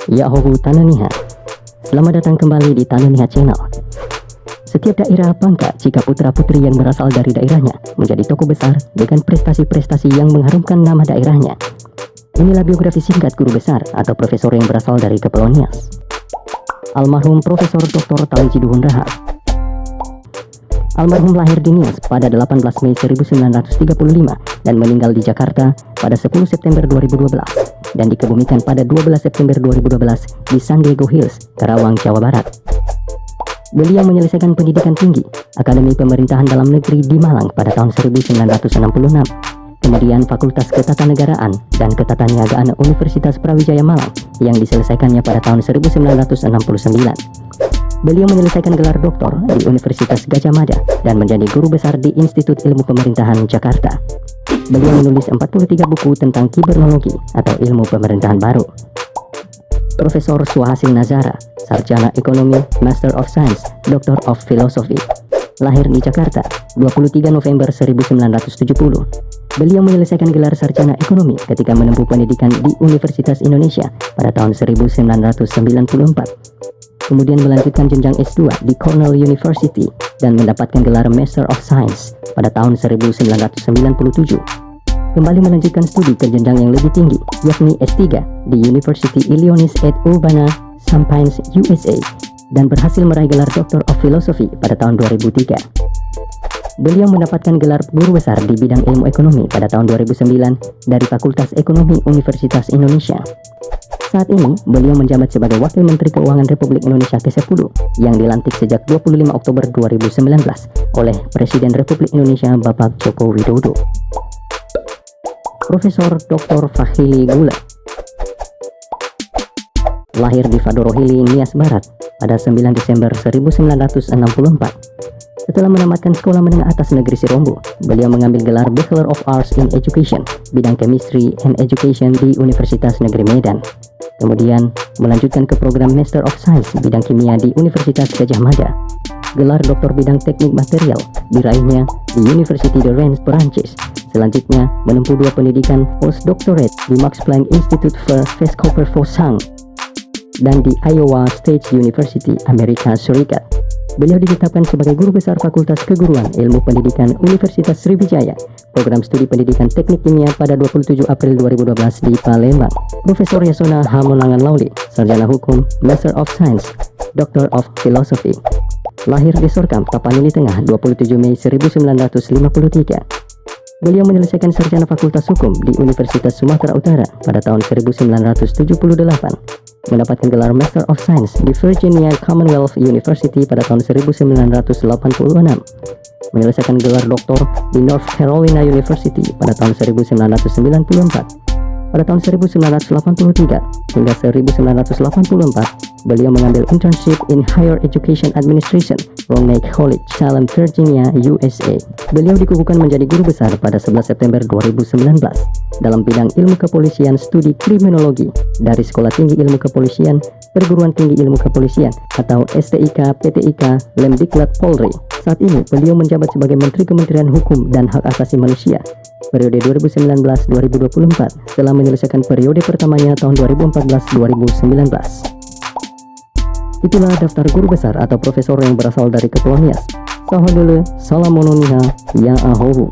Yahohu Tananiha. Selamat datang kembali di Tananiha Channel. Setiap daerah bangga jika putra-putri yang berasal dari daerahnya menjadi tokoh besar dengan prestasi-prestasi yang mengharumkan nama daerahnya. Inilah biografi singkat guru besar atau profesor yang berasal dari Kepulauan Nias. Almarhum Profesor Dr. Taliji Duhun Raha. Almarhum lahir di Nias pada 18 Mei 1935 dan meninggal di Jakarta pada 10 September 2012 dan dikebumikan pada 12 September 2012 di San Diego Hills, Karawang, Jawa Barat. Beliau menyelesaikan pendidikan tinggi Akademi Pemerintahan Dalam Negeri di Malang pada tahun 1966, kemudian Fakultas Ketatanegaraan dan Ketataniagaan Universitas Brawijaya Malang yang diselesaikannya pada tahun 1969. Beliau menyelesaikan gelar doktor di Universitas Gadjah Mada dan menjadi guru besar di Institut Ilmu Pemerintahan Jakarta. Beliau menulis 43 buku tentang kibernologi atau ilmu pemerintahan baru. Profesor Suhasil Nazara, Sarjana Ekonomi, Master of Science, Doctor of Philosophy. Lahir di Jakarta, 23 November 1970. Beliau menyelesaikan gelar Sarjana Ekonomi ketika menempuh pendidikan di Universitas Indonesia pada tahun 1994. Kemudian melanjutkan jenjang S2 di Cornell University dan mendapatkan gelar Master of Science pada tahun 1997. Kembali melanjutkan studi ke jenjang yang lebih tinggi, yakni S3 di University Illinois at Urbana-Champaign, USA, dan berhasil meraih gelar Doctor of Philosophy pada tahun 2003. Beliau mendapatkan gelar guru besar di bidang ilmu ekonomi pada tahun 2009 dari Fakultas Ekonomi Universitas Indonesia. Saat ini, beliau menjabat sebagai Wakil Menteri Keuangan Republik Indonesia ke-10 yang dilantik sejak 25 Oktober 2019 oleh Presiden Republik Indonesia Bapak Joko Widodo. Profesor Dr. Fahili Gula. Lahir di Fadorohili, Nias Barat pada 9 Desember 1964. Setelah menamatkan Sekolah Menengah Atas Negeri Sirombo, beliau mengambil gelar Bachelor of Arts in Education, bidang Chemistry and Education di Universitas Negeri Medan. Kemudian melanjutkan ke program Master of Science bidang Kimia di Universitas Gadjah Mada. Gelar doktor bidang Teknik Material diraihnya di University de Rennes, Perancis. Selanjutnya menempuh 2 pendidikan postdoctorate di Max Planck Institute for Physical dan di Iowa State University, Amerika Serikat. Beliau ditetapkan sebagai guru besar Fakultas Keguruan Ilmu Pendidikan Universitas Sriwijaya, program studi pendidikan teknik kimia pada 27 April 2012 di Palembang. Profesor Yasona Hamonangan Lauli, Sarjana Hukum, Master of Science, Doctor of Philosophy. Lahir di Sorkam, Tapanuli Tengah, 27 Mei 1953. Beliau menyelesaikan sarjana Fakultas Hukum di Universitas Sumatera Utara pada tahun 1978. Mendapatkan gelar Master of Science di Virginia Commonwealth University pada tahun 1986. Menyelesaikan gelar doktor di North Carolina University pada tahun 1994. Pada tahun 1983 hingga 1984, beliau mengambil internship in Higher Education Administration, Roanoke College, Salem, Virginia, USA. Beliau dikukuhkan menjadi guru besar pada 11 September 2019 dalam bidang ilmu kepolisian studi kriminologi dari Sekolah Tinggi Ilmu Kepolisian, Perguruan Tinggi Ilmu Kepolisian atau STIK PTIK Lemdiklat Polri. Saat ini beliau menjabat sebagai Menteri Kementerian Hukum dan Hak Asasi Manusia periode 2019-2024 setelah menyelesaikan periode pertamanya tahun 2014-2019. Itulah daftar guru besar atau profesor yang berasal dari Kepulauan Nias. Sahodele, Salamononiha, Ya Ahohu.